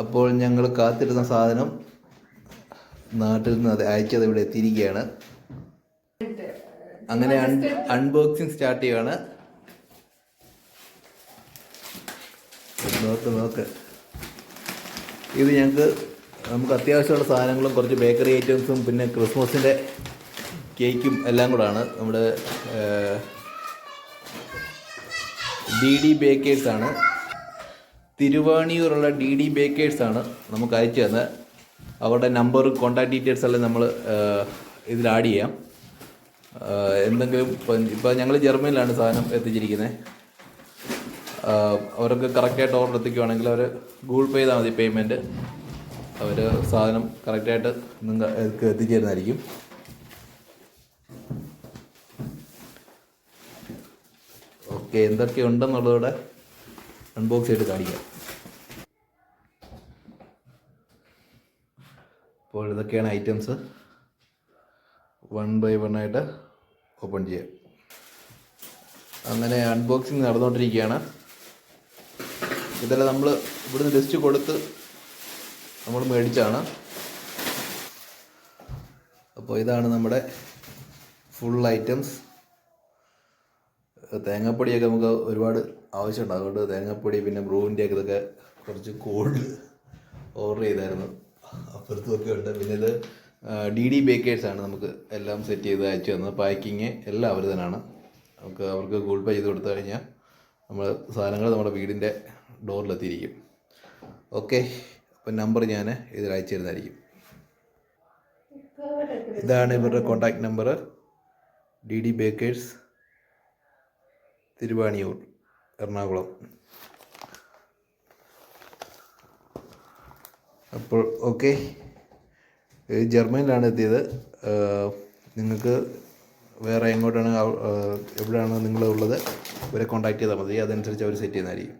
അപ്പോൾ ഞങ്ങൾ കാത്തിരുന്ന സാധനം നാട്ടിൽ നിന്ന് അത് അയച്ചത് ഇവിടെ എത്തിയിരിക്കുകയാണ്. അങ്ങനെ അൺബോക്സിങ് സ്റ്റാർട്ട് ചെയ്യുകയാണ്. നോക്ക് ഇത് നമുക്ക് അത്യാവശ്യമുള്ള സാധനങ്ങളും കുറച്ച് ബേക്കറി ഐറ്റംസും പിന്നെ ക്രിസ്മസിൻ്റെ കേക്കും എല്ലാം കൂടാണ്. നമ്മുടെ DD ബേക്കേഴ്സാണ്, തിരുവാണിയൂരുള്ള DD ബേക്കേഴ്സാണ് നമുക്ക് അയച്ചു തന്നത്. അവരുടെ നമ്പർ കോൺടാക്ട് ഡീറ്റെയിൽസ് എല്ലാം നമ്മൾ ഇതിൽ ആഡ് ചെയ്യാം. എന്തെങ്കിലും ഇപ്പോൾ ഞങ്ങൾ ജർമ്മനിലാണ് സാധനം എത്തിച്ചിരിക്കുന്നത്. അവർക്ക് കറക്റ്റായിട്ട് ഓർഡർ എത്തിക്കുകയാണെങ്കിൽ അവർ ഗൂഗിൾ പേ ചെയ്താൽ മതി പേയ്മെൻറ്റ്. അവർ സാധനം കറക്റ്റായിട്ട് നിങ്ങൾക്ക് എത്തിച്ചേരുന്നതായിരിക്കും. ഓക്കെ, എന്തൊക്കെ ഉണ്ടെന്നുള്ളതോടെ അൺബോക്സ് ചെയ്ത് കാണിക്കാം. അപ്പോൾ ഇതൊക്കെയാണ് ഐറ്റംസ്. 1 by 1 ആയിട്ട് ഓപ്പൺ ചെയ്യാം. അങ്ങനെ അൺബോക്സിങ് നടന്നുകൊണ്ടിരിക്കുകയാണ്. ഇതെല്ലാം നമ്മൾ ഇവിടുന്ന് ലിസ്റ്റ് കൊടുത്ത് നമ്മൾ മേടിച്ചാണ്. അപ്പോൾ ഇതാണ് നമ്മുടെ ഫുൾ ഐറ്റംസ്. തേങ്ങാപ്പൊടിയൊക്കെ നമുക്ക് ഒരുപാട് ആവശ്യമുണ്ട്, അതുകൊണ്ട് തേങ്ങാപ്പൊടി പിന്നെ ബ്രൂവിൻ്റെയൊക്കെ ഇതൊക്കെ കുറച്ച് കോൾഡ് ഓർഡർ ചെയ്തായിരുന്നു. അപ്പുറത്തുമൊക്കെ ഉണ്ട്. പിന്നെ ഇത് DD ബേക്കേഴ്സാണ് നമുക്ക് എല്ലാം സെറ്റ് ചെയ്ത് അയച്ചു തന്നത്. പാക്കിങ് എല്ലാം അവർ തന്നെയാണ്. അവർക്ക് ഗൂഗിൾ പേ ചെയ്ത് കൊടുത്തു കഴിഞ്ഞാൽ നമ്മൾ സാധനങ്ങൾ നമ്മുടെ വീടിൻ്റെ ഡോറിലെത്തിയിരിക്കും. ഓക്കെ, അപ്പം നമ്പർ ഞാൻ ഇതിൽ അയച്ചു തരുന്നതായിരിക്കും. ഇതാണ് ഇവരുടെ contact number. DD bakers, Thiruvaniyoor, Ernakulam. അപ്പോൾ ഓക്കെ, ജർമ്മനിലാണ് എത്തിയത്. നിങ്ങൾക്ക് വേറെ എങ്ങോട്ടാണ് എവിടെയാണ് നിങ്ങളുള്ളത് ഇവരെ കോൺടാക്ട് ചെയ്താൽ മതി. അതനുസരിച്ച് അവർ സെറ്റ് ചെയ്യുന്നതായിരിക്കും.